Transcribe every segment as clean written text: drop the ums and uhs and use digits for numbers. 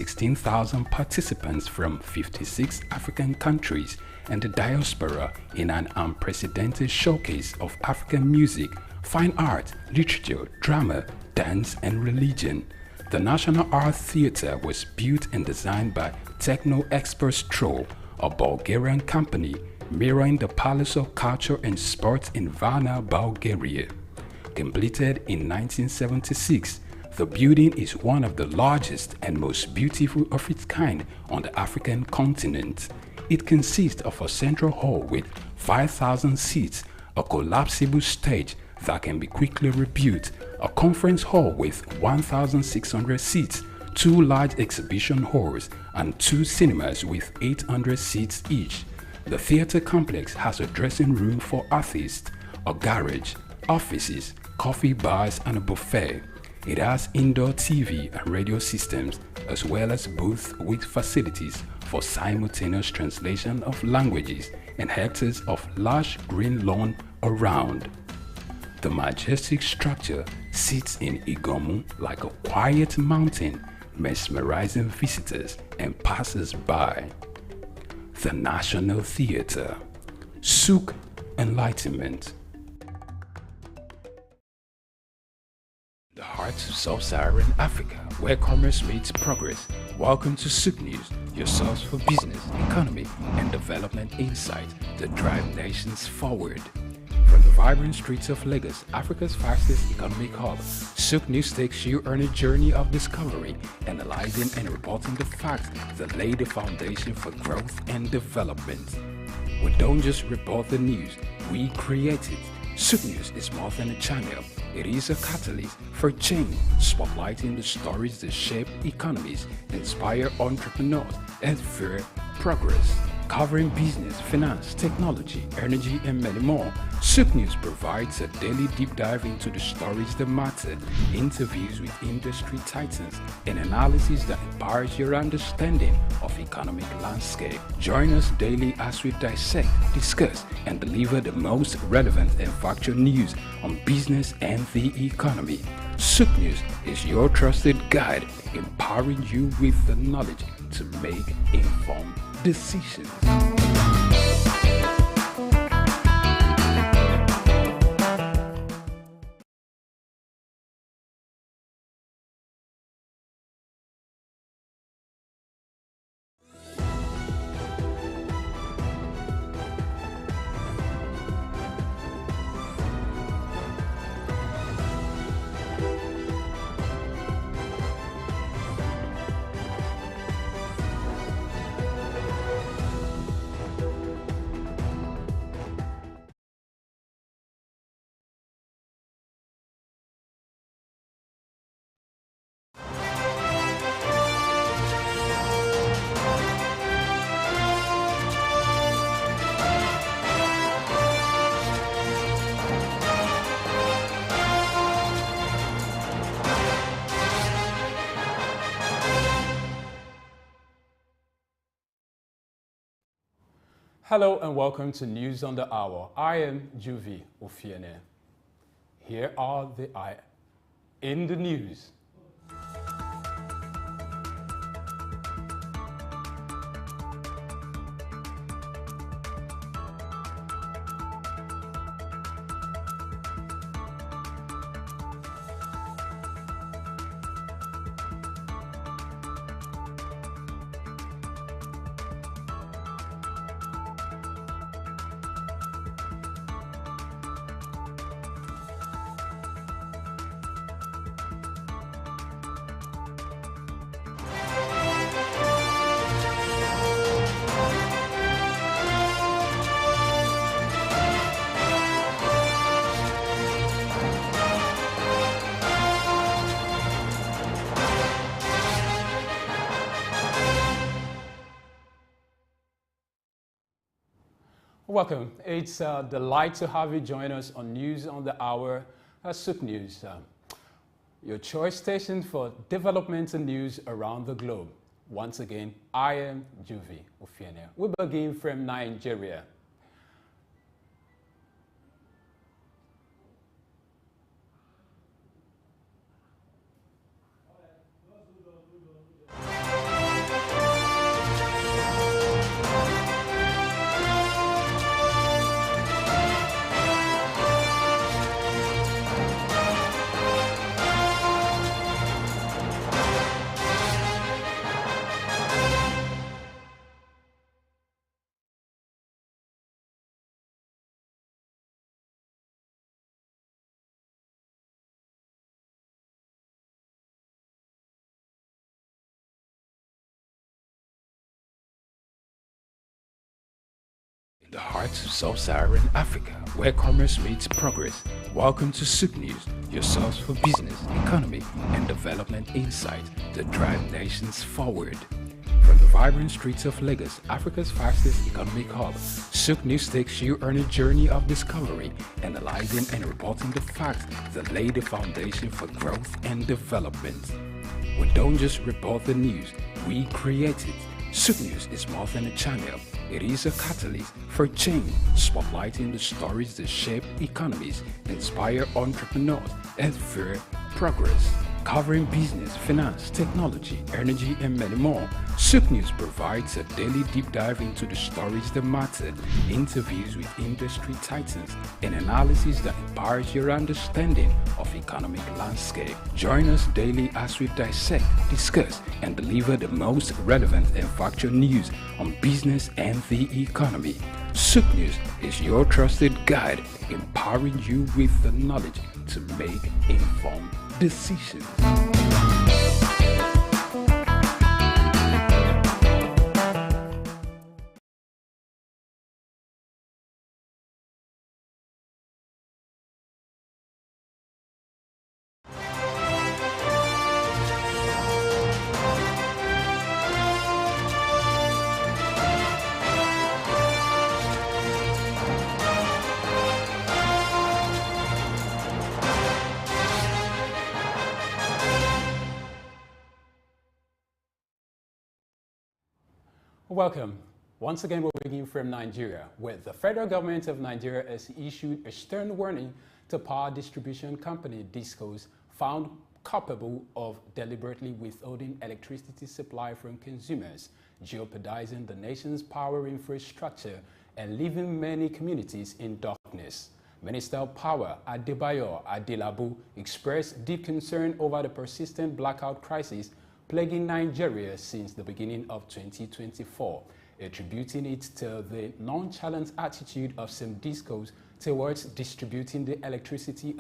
16,000 participants from 56 African countries and the diaspora in an unprecedented showcase of African music, fine art, literature, drama, dance, and religion. The National Art Theatre was built and designed by techno expert Souq, a Bulgarian company, mirroring the Palace of Culture and Sports in Varna, Bulgaria. Completed in 1976, the building is one of the largest and most beautiful of its kind on the African continent. It consists of a central hall with 5,000 seats, a collapsible stage that can be quickly rebuilt, a conference hall with 1,600 seats, 2 large exhibition halls, and 2 cinemas with 800 seats each. The theater complex has a dressing room for artists, a garage, offices, coffee bars, and a buffet. It has indoor TV and radio systems, as well as booths with facilities for simultaneous translation of languages and hectares of lush green lawn around. The majestic structure sits in Igomu like a quiet mountain, mesmerizing visitors and passers-by. The National Theatre, Souq Enlightenment. The heart of sub-Saharan Africa, where commerce meets progress. Welcome to Souq News, your source for business, economy, and development insight that drive nations forward. From the vibrant streets of Lagos, Africa's fastest economic hub, Souq News takes you on a journey of discovery, analyzing and reporting the facts that lay the foundation for growth and development. We don't just report the news, we create it. Souq News is more than a channel. It is a catalyst for change, spotlighting the stories that shape economies, inspire entrepreneurs, and fuel progress. Covering business, finance, technology, energy, and many more, Souq News provides a daily deep dive into the stories that matter, interviews with industry titans, and analysis that empowers your understanding of economic landscape. Join us daily as we dissect, discuss, and deliver the most relevant and factual news on business and the economy. Souq News is your trusted guide, empowering you with the knowledge to make informed decisions. Hello and welcome to News on the Hour. I am Juvi Ofiene. Here are the in the news. Welcome. It's a delight to have you join us on News on the Hour, Souq News, your choice station for developmental news around the globe. Once again, I am Juvi Ofiene. We begin from Nigeria. the heart of sub-Saharan Africa, where commerce meets progress. Welcome to Souq News, your source for business, economy, and development insight to drive nations forward. From the vibrant streets of Lagos, Africa's fastest economic hub, Souq News takes you on a journey of discovery, analyzing and reporting the facts that lay the foundation for growth and development. We don't just report the news, we create it. Souq News is more than a channel. It is a catalyst for change, spotlighting the stories that shape economies, inspire entrepreneurs, and fuel progress. Covering business, finance, technology, energy, and many more, Souq News provides a daily deep dive into the stories that matter, interviews with industry titans, and analysis that empowers your understanding of economic landscape. Join us daily as we dissect, discuss, and deliver the most relevant and factual news on business and the economy. Souq News is your trusted guide, empowering you with the knowledge to make informed decisions. Welcome. Once again, we'll begin from Nigeria, where the federal government of Nigeria has issued a stern warning to power distribution company DISCOs found culpable of deliberately withholding electricity supply from consumers, jeopardizing the nation's power infrastructure and leaving many communities in darkness. Minister of Power Adebayo Adelabu expressed deep concern over the persistent blackout crisis plaguing Nigeria since the beginning of 2024, attributing it to the nonchalant attitude of some DISCOs towards distributing the electricity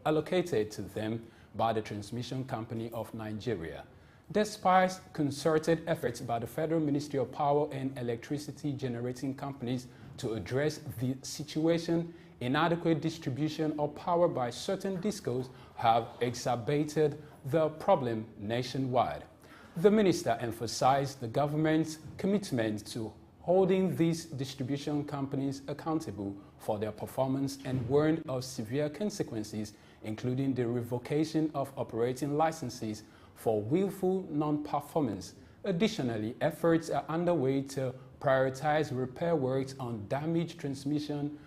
allocated to them by the Transmission Company of Nigeria. Despite concerted efforts by the Federal Ministry of Power and Electricity Generating Companies to address the situation, inadequate distribution of power by certain DISCOs have exacerbated the problem nationwide. The minister emphasized the government's commitment to holding these distribution companies accountable for their performance and warned of severe consequences, including the revocation of operating licenses for willful non-performance. Additionally, efforts are underway to prioritize repair works on damaged transmission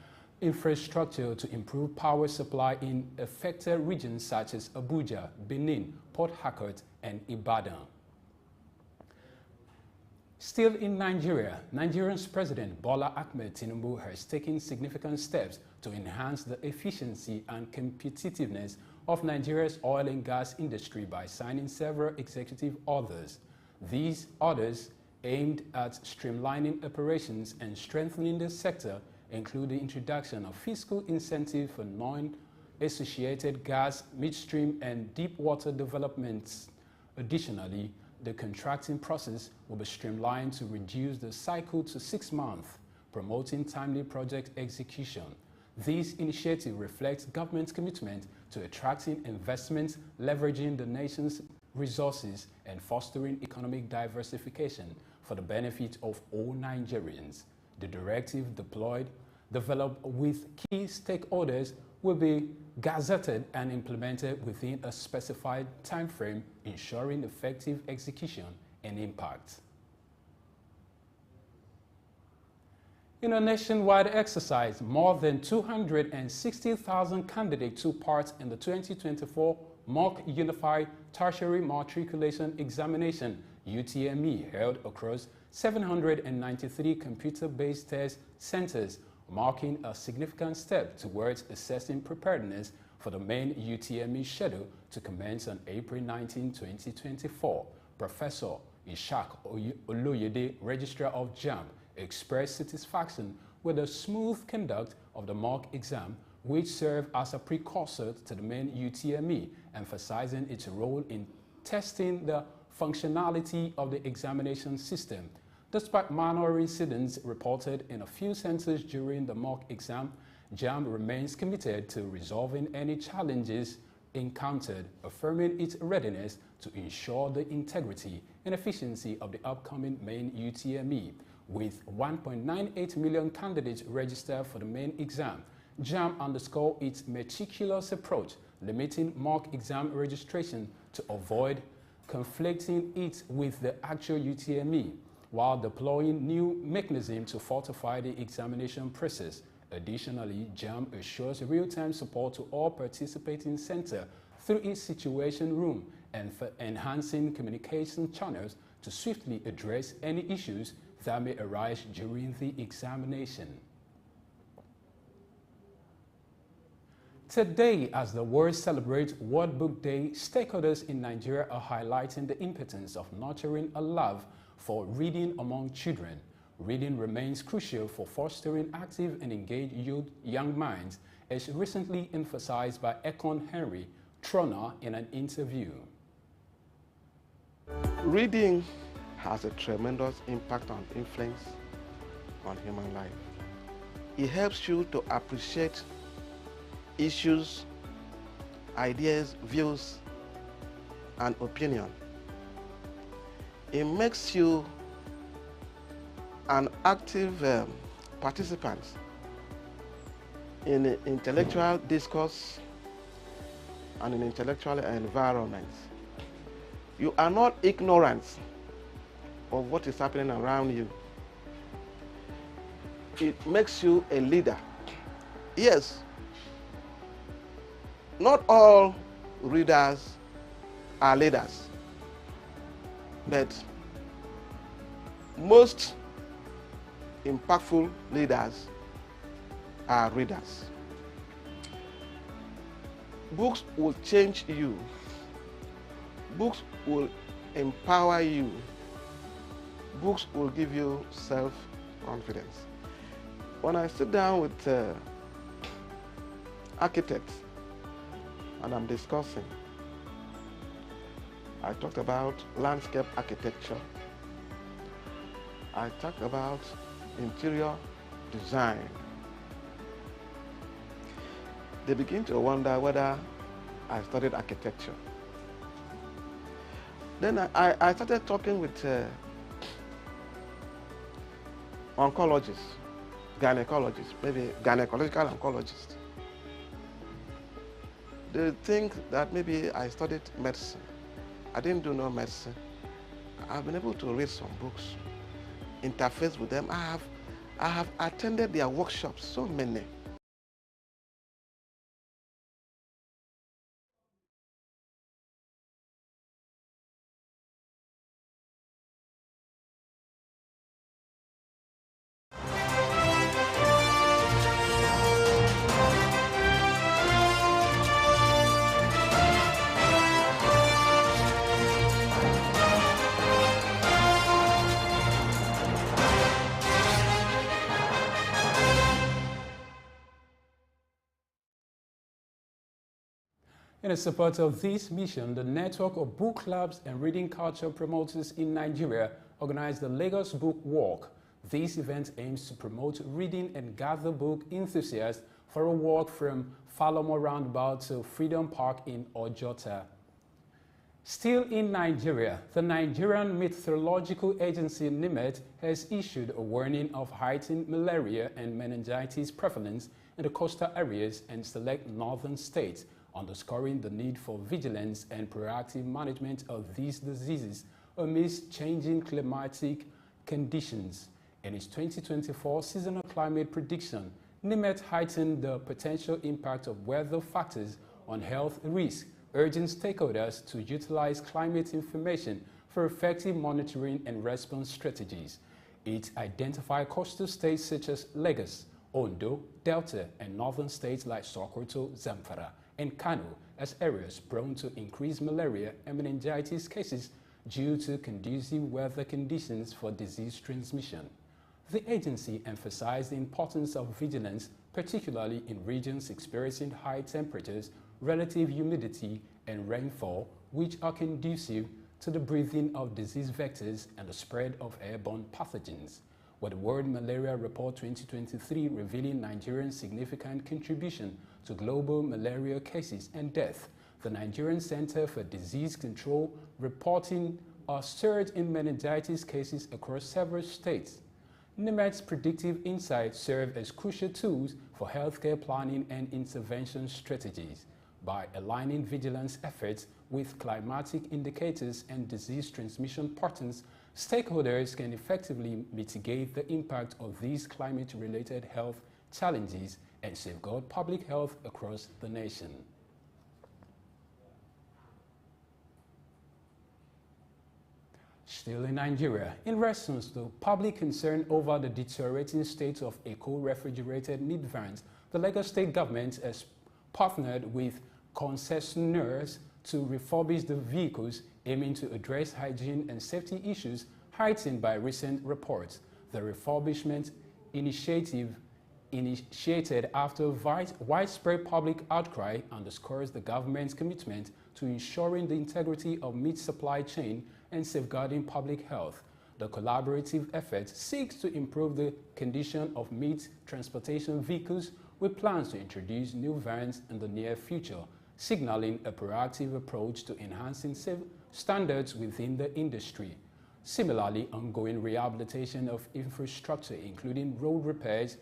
infrastructure to improve power supply in affected regions such as Abuja, Benin, Port Harcourt, and Ibadan. Still in Nigeria, Nigeria's President Bola Ahmed Tinubu has taken significant steps to enhance the efficiency and competitiveness of Nigeria's oil and gas industry by signing several executive orders. These orders, aimed at streamlining operations and strengthening the sector, include the introduction of fiscal incentive for non-associated gas, midstream, and deep water developments. Additionally, the contracting process will be streamlined to reduce the cycle to 6 months, promoting timely project execution. This initiative reflects government's commitment to attracting investments, leveraging the nation's resources, and fostering economic diversification for the benefit of all Nigerians. The directive developed with key stakeholders will be gazetted and implemented within a specified time frame, ensuring effective execution and impact. In a nationwide exercise, more than 260,000 candidates took part in the 2024 Mock Unified Tertiary Matriculation Examination (UTME) held across 793 computer-based test centers, marking a significant step towards assessing preparedness for the main UTME schedule to commence on April 19, 2024. Professor Ishaq Oloyede, Registrar of JAMB, expressed satisfaction with the smooth conduct of the mock exam, which served as a precursor to the main UTME, emphasizing its role in testing the functionality of the examination system. Despite minor incidents reported in a few centers during the mock exam, JAMB remains committed to resolving any challenges encountered, affirming its readiness to ensure the integrity and efficiency of the upcoming main UTME. With 1.98 million candidates registered for the main exam, JAMB underscored its meticulous approach, limiting mock exam registration to avoid conflicting it with the actual UTME, while deploying new mechanisms to fortify the examination process. Additionally, JAMB assures real-time support to all participating centers through its situation room and for enhancing communication channels to swiftly address any issues that may arise during the examination. Today, as the world celebrates World Book Day, stakeholders in Nigeria are highlighting the importance of nurturing a love for reading among children. Reading remains crucial for fostering active and engaged young minds, as recently emphasized by Econ Henry Trona in an interview. Reading has a tremendous impact on influence on human life. It helps you to appreciate issues, ideas, views, and opinion. It makes you an active participant in intellectual discourse and in intellectual environment. You are not ignorant of what is happening around you. It makes you a leader. Yes, not all readers are leaders, but most impactful leaders are readers. Books will change you. Books will empower you. Books will give you self-confidence. When I sit down with architects and I'm discussing, I talked about landscape architecture. I talked about interior design. They begin to wonder whether I studied architecture. Then I started talking with oncologists, gynecologists, maybe gynecological oncologists. They think that maybe I studied medicine. I didn't do no medicine. I've been able to read some books, interface with them. I have attended their workshops, so many. In support of this mission, the network of book clubs and reading culture promoters in Nigeria organized the Lagos Book Walk. This event aims to promote reading and gather book enthusiasts for a walk from Falomo Roundabout to Freedom Park in Ojota. Still in Nigeria, the Nigerian Meteorological Agency NIMET has issued a warning of heightened malaria and meningitis prevalence in the coastal areas and select northern states, underscoring the need for vigilance and proactive management of these diseases amidst changing climatic conditions. In its 2024 seasonal climate prediction, NIMET heightened the potential impact of weather factors on health risks, urging stakeholders to utilize climate information for effective monitoring and response strategies. It identified coastal states such as Lagos, Ondo, Delta, and northern states like Sokoto, Zamfara, and Kano as areas prone to increased malaria and meningitis cases due to conducive weather conditions for disease transmission. The agency emphasized the importance of vigilance, particularly in regions experiencing high temperatures, relative humidity, and rainfall, which are conducive to the breathing of disease vectors and the spread of airborne pathogens, with the World Malaria Report 2023 revealing Nigeria's significant contribution to global malaria cases and death. The Nigerian Center for Disease Control reporting a surge in meningitis cases across several states. NIMET's predictive insights serve as crucial tools for healthcare planning and intervention strategies. By aligning vigilance efforts with climatic indicators and disease transmission patterns, stakeholders can effectively mitigate the impact of these climate-related health challenges and safeguard public health across the nation. Still in Nigeria, in response to public concern over the deteriorating state of eco-refrigerated meat vans, the Lagos State government has partnered with concessionaires to refurbish the vehicles, aiming to address hygiene and safety issues heightened by recent reports. The refurbishment initiative, initiated after widespread public outcry, underscores the government's commitment to ensuring the integrity of meat supply chain and safeguarding public health. The collaborative effort seeks to improve the condition of meat transportation vehicles with plans to introduce new vans in the near future, signaling a proactive approach to enhancing standards within the industry. Similarly, ongoing rehabilitation of infrastructure, including road repairs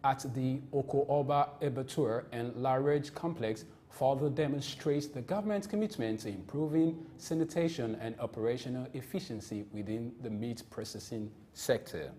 at the Oko-Oba Abattoir and Larage complex, further demonstrates the government's commitment to improving sanitation and operational efficiency within the meat processing sector.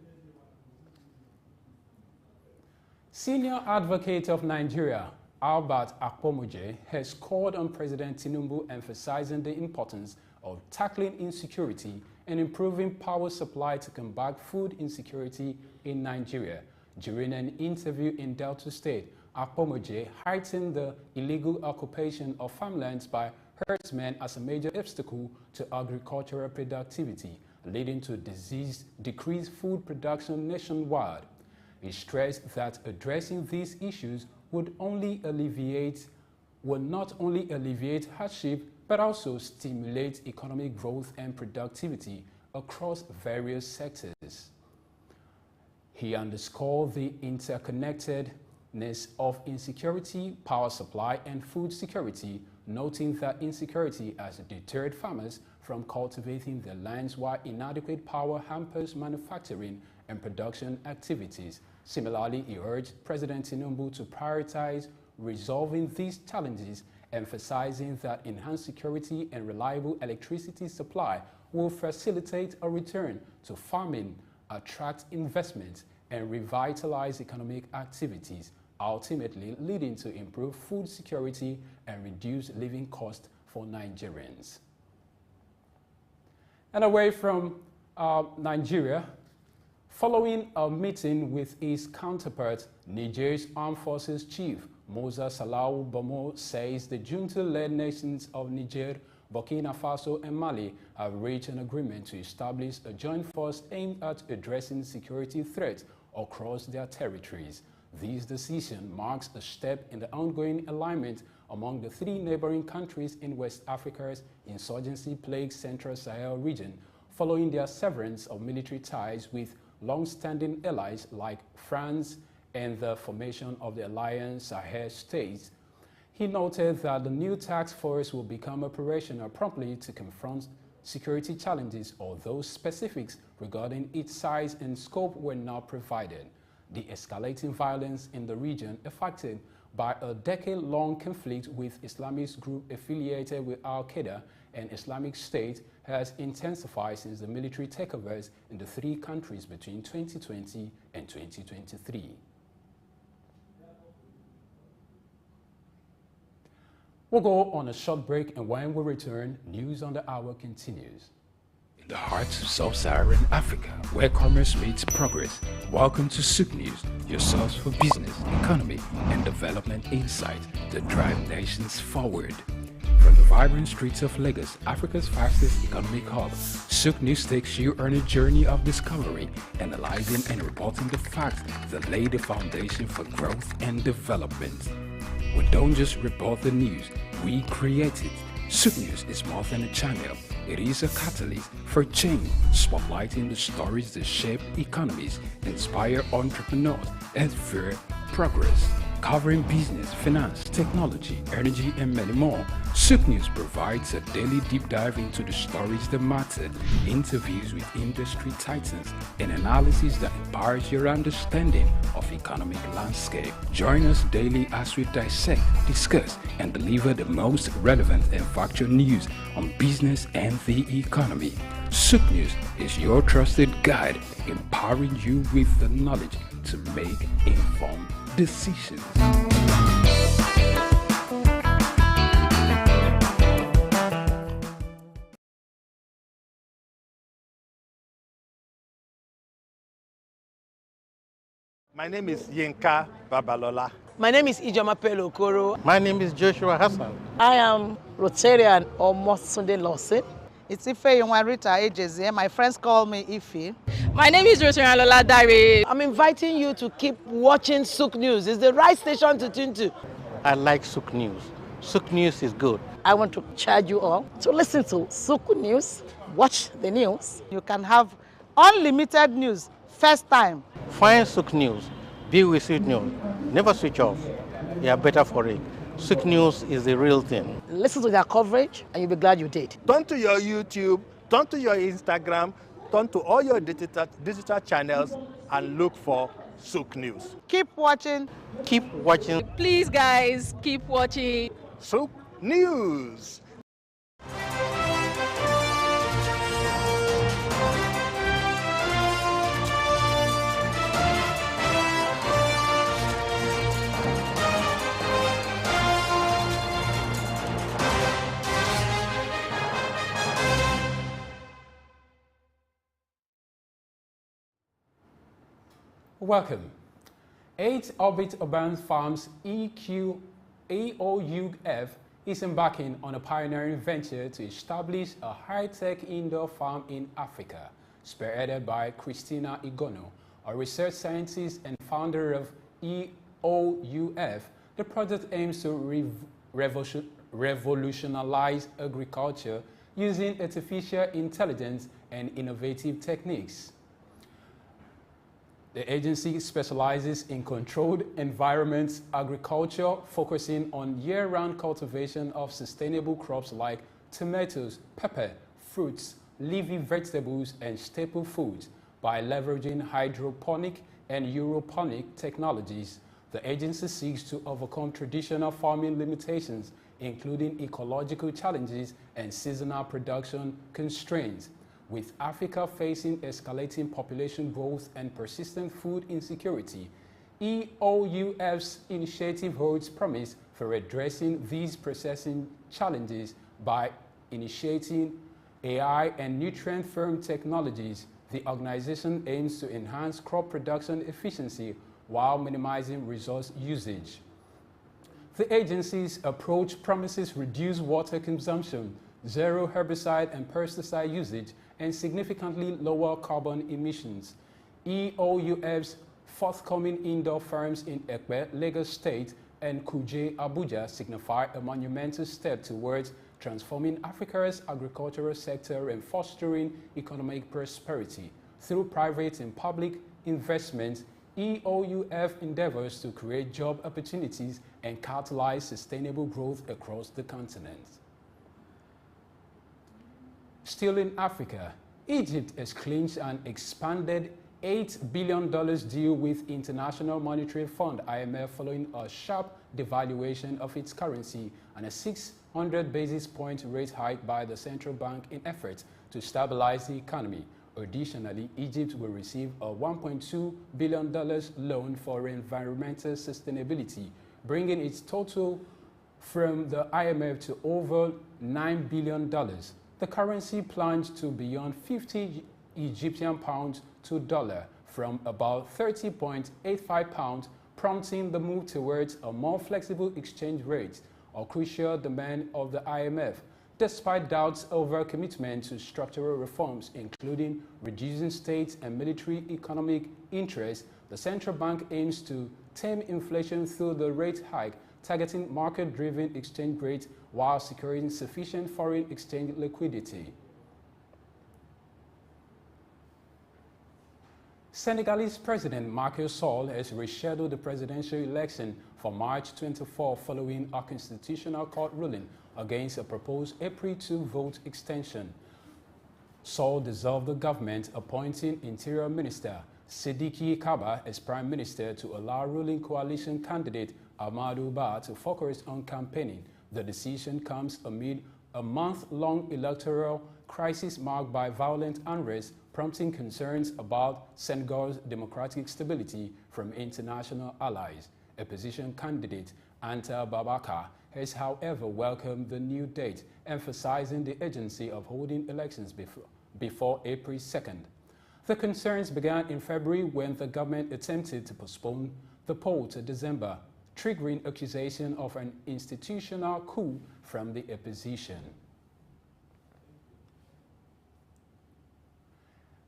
Senior Advocate of Nigeria, Albert Akpomoje, has called on President Tinubu, emphasizing the importance of tackling insecurity and improving power supply to combat food insecurity in Nigeria. During an interview in Delta State, Akpomoje heightened the illegal occupation of farmlands by herdsmen as a major obstacle to agricultural productivity, leading to decreased food production nationwide. He stressed that addressing these issues would not only alleviate hardship, but also stimulate economic growth and productivity across various sectors. He underscored the interconnectedness of insecurity, power supply, and food security, noting that insecurity has deterred farmers from cultivating their lands, while inadequate power hampers manufacturing and production activities. Similarly, he urged President Tinubu to prioritize resolving these challenges, emphasizing that enhanced security and reliable electricity supply will facilitate a return to farming, attract investment, and revitalize economic activities, ultimately leading to improved food security and reduced living costs for Nigerians. And away from Nigeria, following a meeting with his counterpart, Niger's Armed Forces Chief Musa Salau Bomo says the junta-led nations of Niger, Burkina Faso, and Mali have reached an agreement to establish a joint force aimed at addressing security threats across their territories. This decision marks a step in the ongoing alignment among the three neighboring countries in West Africa's insurgency-plagued Central Sahel region, following their severance of military ties with long-standing allies like France and the formation of the Alliance Sahel states. He noted that the new task force will become operational promptly to confront security challenges, although specifics regarding its size and scope were not provided. The escalating violence in the region, affected by a decade-long conflict with Islamist group affiliated with Al-Qaeda and Islamic State, has intensified since the military takeovers in the three countries between 2020 and 2023. We'll go on a short break, and when we return, News on the Hour continues. In the heart of sub-Saharan Africa, where commerce meets progress, welcome to Souq News, your source for business, economy, and development insight that drive nations forward. From the vibrant streets of Lagos, Africa's fastest economic hub, Souq News takes you on a journey of discovery, analyzing and reporting the facts that lay the foundation for growth and development. We don't just report the news, we create it, Souq News is more than a channel. It is a catalyst for change, spotlighting the stories that shape economies, inspire entrepreneurs, and fuel progress. Covering business, finance, technology, energy, and many more, Souq News provides a daily deep dive into the stories that matter, interviews with industry titans, and analysis that empowers your understanding of economic landscape. Join us daily as we dissect, discuss, and deliver the most relevant and factual news on business and the economy. Souq News is your trusted guide, empowering you with the knowledge to make informed decisions. My name is Yinka Babalola. My name is Ijoma Pelokoro. My name is Joshua Hassan. I am Rotarian or Mosunde Lawson. It's Ife Yunwarita Ejeze. My friends call me Ife. My name is Rotarian Lola Dare. I'm inviting you to keep watching Souq News. It's the right station to tune to. I like Souq News. Souq News is good. I want to charge you all to listen to Souq News, watch the news. You can have unlimited news first time. Find Souq News. Be with Souq News. Never switch off. You are better for it. Souq News is the real thing. Listen to their coverage and you'll be glad you did. Turn to your YouTube, turn to your Instagram, turn to all your digital channels and look for Souq News. Keep watching. Keep watching Please, guys, keep watching Souq News. Welcome. 8 Orbit Urban Farms AOUF is embarking on a pioneering venture to establish a high-tech indoor farm in Africa, spearheaded by Christina Igono, a research scientist and founder of EOUF. The project aims to revolutionize agriculture using artificial intelligence and innovative techniques. The agency specializes in controlled environment agriculture, focusing on year-round cultivation of sustainable crops like tomatoes, pepper, fruits, leafy vegetables, and staple foods. By leveraging hydroponic and aeroponic technologies, the agency seeks to overcome traditional farming limitations, including ecological challenges and seasonal production constraints. With Africa facing escalating population growth and persistent food insecurity, EOUF's initiative holds promise for addressing these processing challenges by initiating AI and nutrient-firm technologies. The organization aims to enhance crop production efficiency while minimizing resource usage. The agency's approach promises reduced water consumption, zero herbicide and pesticide usage, and significantly lower carbon emissions. EOUF's forthcoming indoor farms in Ekpe, Lagos State, and Kuje, Abuja signify a monumental step towards transforming Africa's agricultural sector and fostering economic prosperity. Through private and public investment, EOUF endeavors to create job opportunities and catalyze sustainable growth across the continent. Still in Africa, Egypt has clinched an expanded $8 billion deal with International Monetary Fund (IMF) following a sharp devaluation of its currency and a 600 basis point rate hike by the central bank in efforts to stabilize the economy. Additionally, Egypt will receive a $1.2 billion loan for environmental sustainability, bringing its total from the IMF to over $9 billion. The currency plunged to beyond 50 Egyptian pounds to dollar from about 30.85 pounds, prompting the move towards a more flexible exchange rate, a crucial demand of the IMF. Despite doubts over commitment to structural reforms, including reducing state and military economic interests, the central bank aims to tame inflation through the rate hike targeting market-driven exchange rates while securing sufficient foreign exchange liquidity. Senegalese President Macky Sall has rescheduled the presidential election for March 24 following a constitutional court ruling against a proposed April 2 vote extension. Sall dissolved the government, appointing Interior Minister Sidiki Kaba as Prime Minister to allow ruling coalition candidate Amadou Ba to focus on campaigning. The decision comes amid a month-long electoral crisis marked by violent unrest, prompting concerns about Senegal's democratic stability from international allies. Opposition candidate Anta Babaka has, however, welcomed the new date, emphasizing the urgency of holding elections before April 2nd. The concerns began in February when the government attempted to postpone the poll to December, triggering accusation of an institutional coup from the opposition.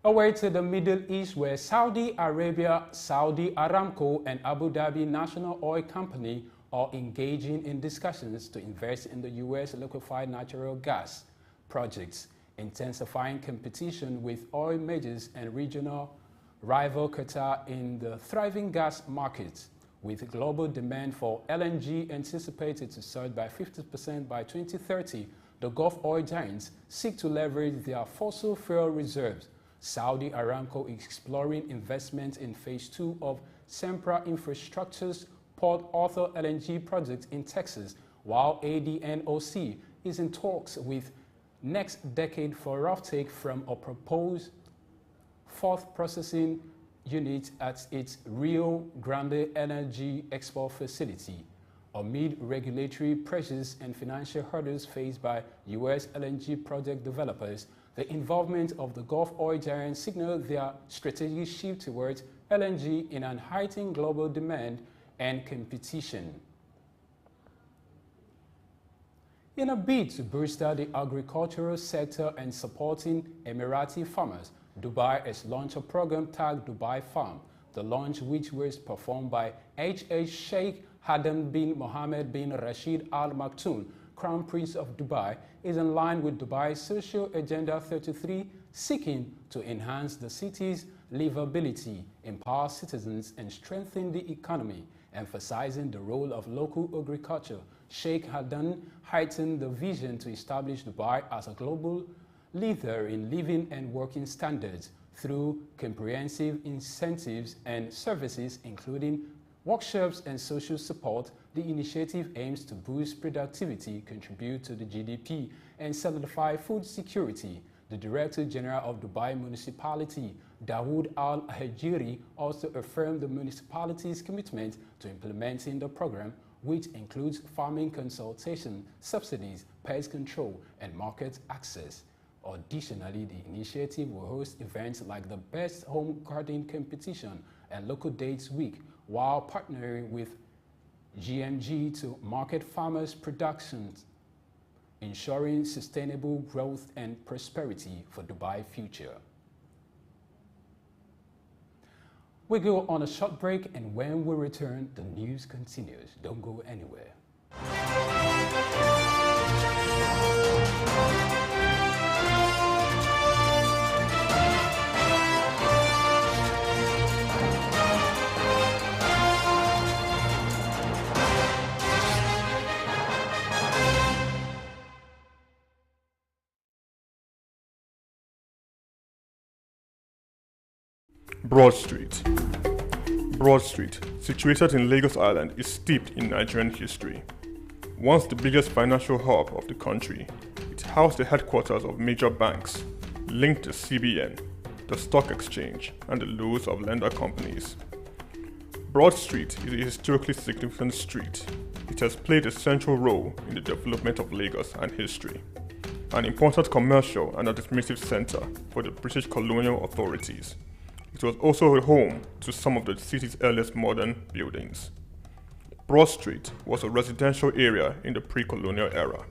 Away to the Middle East, where Saudi Arabia, Saudi Aramco, and Abu Dhabi National Oil Company are engaging in discussions to invest in the U.S. liquefied natural gas projects, intensifying competition with oil majors and regional rival Qatar in the thriving gas markets. With global demand for LNG anticipated to surge by 50% by 2030, the Gulf oil giants seek to leverage their fossil fuel reserves. Saudi Aramco is exploring investment in Phase 2 of Sempra Infrastructure's Port Arthur LNG project in Texas, while ADNOC is in talks with Next Decade for offtake from a proposed fourth processing unit at its Rio Grande energy export facility. Amid regulatory pressures and financial hurdles faced by U.S. LNG project developers, the involvement of the Gulf oil giants signaled their strategic shift towards LNG in an heightened global demand and competition. In a bid to boost the agricultural sector and supporting Emirati farmers, Dubai has launched a program tagged Dubai Farm. The launch, which was performed by H.H. Sheikh Hamdan bin Mohammed bin Rashid Al Maktoum, Crown Prince of Dubai, is in line with Dubai's Social Agenda 33, seeking to enhance the city's livability, empower citizens, and strengthen the economy, emphasizing the role of local agriculture. Sheikh Hamdan heightened the vision to establish Dubai as a global leader in living and working standards through comprehensive incentives and services, including workshops and social support. The initiative aims to boost productivity, contribute to the GDP, and solidify food security. The Director General of Dubai Municipality, Dawood Al-Hajiri, also affirmed the municipality's commitment to implementing the program, which includes farming consultation, subsidies, pest control, and market access. Additionally, the initiative will host events like the Best Home Garden Competition and Local Dates Week, while partnering with GMG to market farmers' productions, ensuring sustainable growth and prosperity for Dubai's future. We go on a short break, and when we return, the news continues. Don't go anywhere. Broad Street. Broad Street, situated in Lagos Island, is steeped in Nigerian history. Once the biggest financial hub of the country, it housed the headquarters of major banks, linked the CBN, the stock exchange, and the loads of lender companies. Broad Street is a historically significant street. It has played a central role in the development of Lagos and history, an important commercial and administrative center for the British colonial authorities. It was also a home to some of the city's earliest modern buildings. Broad Street was a residential area in the pre-colonial era.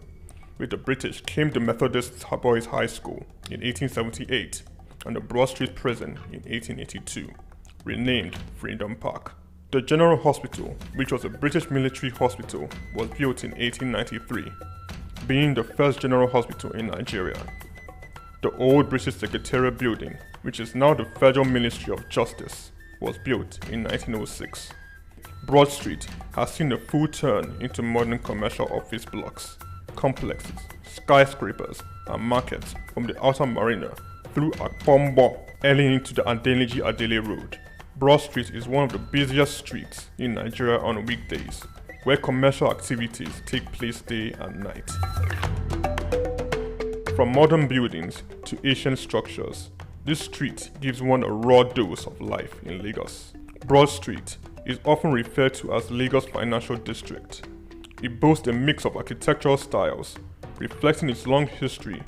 With the British came the Methodist Boys High School in 1878 and the Broad Street Prison in 1882, renamed Freedom Park. The General Hospital, which was a British military hospital, was built in 1893, being the first general hospital in Nigeria. The old British Secretariat building, which is now the Federal Ministry of Justice, was built in 1906. Broad Street has seen a full turn into modern commercial office blocks, complexes, skyscrapers, and markets from the outer marina through Akpombo, early into the Adeniji-Adele Road. Broad Street is one of the busiest streets in Nigeria on weekdays, where commercial activities take place day and night. From modern buildings to ancient structures, this street gives one a raw dose of life in Lagos. Broad Street is often referred to as Lagos Financial District. It boasts a mix of architectural styles, reflecting its long history,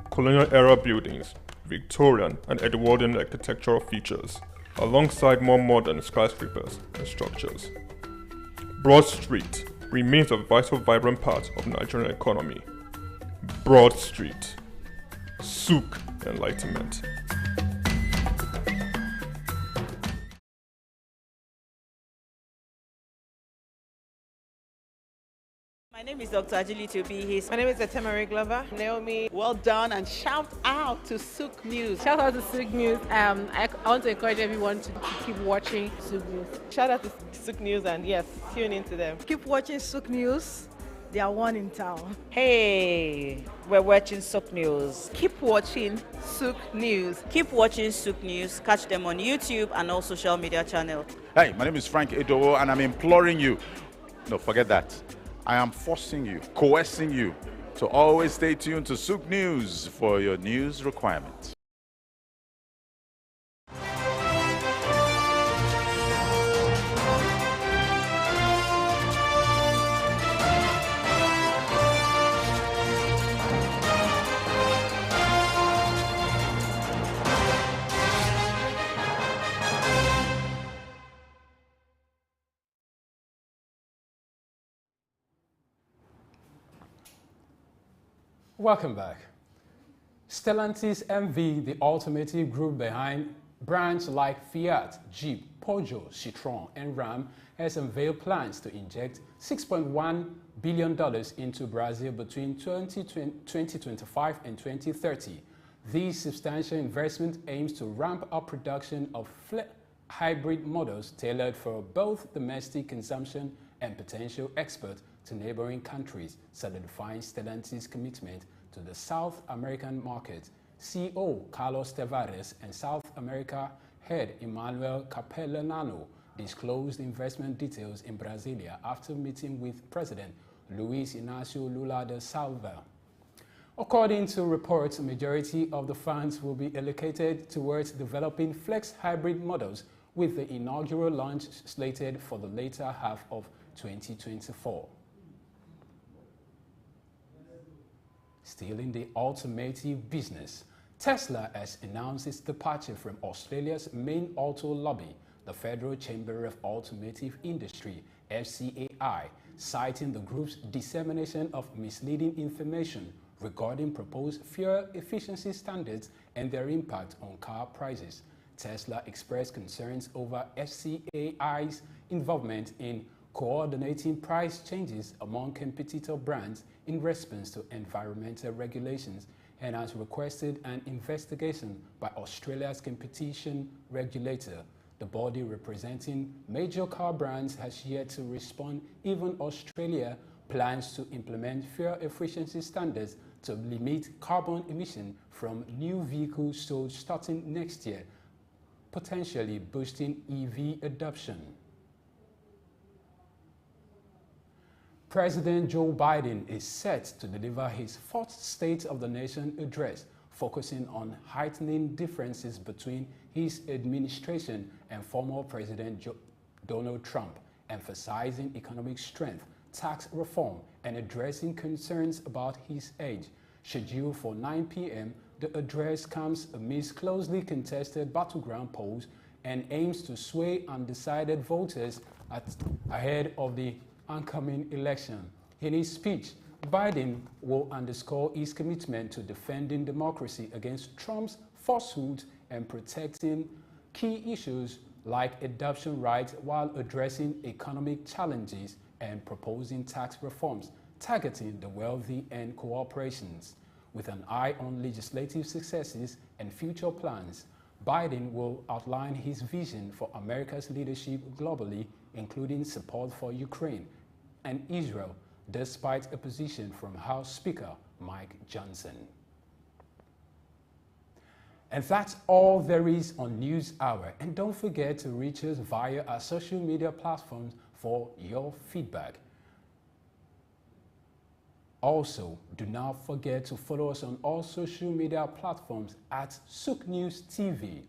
colonial-era buildings, Victorian and Edwardian architectural features, alongside more modern skyscrapers and structures. Broad Street remains a vital, vibrant part of the Nigerian economy. Broad Street. Souq Enlightenment. My name is Dr. Agility Obi. My name is Etemere Glover. Naomi, well done, and shout out to Souq News. Shout out to Souq News. I want to encourage everyone to keep watching Souq News. Shout out to Souq News, and yes, tune into them. Keep watching Souq News. They are one in town. Hey, we're watching Souq News. Keep watching Souq News. Keep watching Souq News. Catch them on YouTube and all social media channels. Hey, my name is Frank Edowo, and I'm imploring you. No, forget that. I am forcing you, coercing you to always stay tuned to Souq News for your news requirements. Welcome back. Stellantis MV, the automotive group behind brands like Fiat, Jeep, Peugeot, Citroën, and Ram, has unveiled plans to inject $6.1 billion into Brazil between 2025 and 2030. This substantial investment aims to ramp up production of hybrid models tailored for both domestic consumption and potential export to neighboring countries, solidifying Stellantis' commitment to the South American market. CEO Carlos Tavares and South America head Emmanuel Capellanano disclosed investment details in Brasilia after meeting with President Luiz Inácio Lula da Silva. According to reports, a majority of the funds will be allocated towards developing flex hybrid models, with the inaugural launch slated for the later half of 2024. Still in the automotive business, Tesla has announced its departure from Australia's main auto lobby, the Federal Chamber of Automotive Industry, FCAI, citing the group's dissemination of misleading information regarding proposed fuel efficiency standards and their impact on car prices. Tesla expressed concerns over FCAI's involvement in coordinating price changes among competitor brands in response to environmental regulations, and has requested an investigation by Australia's competition regulator. The body representing major car brands has yet to respond. Even Australia plans to implement fuel efficiency standards to limit carbon emission from new vehicles sold starting next year, potentially boosting EV adoption. President Joe Biden is set to deliver his fourth State of the Nation address, focusing on heightening differences between his administration and former President Donald Trump, emphasizing economic strength, tax reform, and addressing concerns about his age. Scheduled for 9 p.m., the address comes amidst closely contested battleground polls and aims to sway undecided voters ahead of the oncoming election. In his speech, Biden will underscore his commitment to defending democracy against Trump's falsehoods and protecting key issues like adoption rights, while addressing economic challenges and proposing tax reforms targeting the wealthy and corporations. With an eye on legislative successes and future plans, Biden will outline his vision for America's leadership globally, including support for Ukraine and Israel, despite opposition from House Speaker Mike Johnson. And that's all there is on News Hour. And don't forget to reach us via our social media platforms for your feedback. Also, do not forget to follow us on all social media platforms at Souq News TV.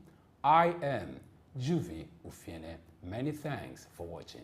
I am Juvi Ufiene. Many thanks for watching.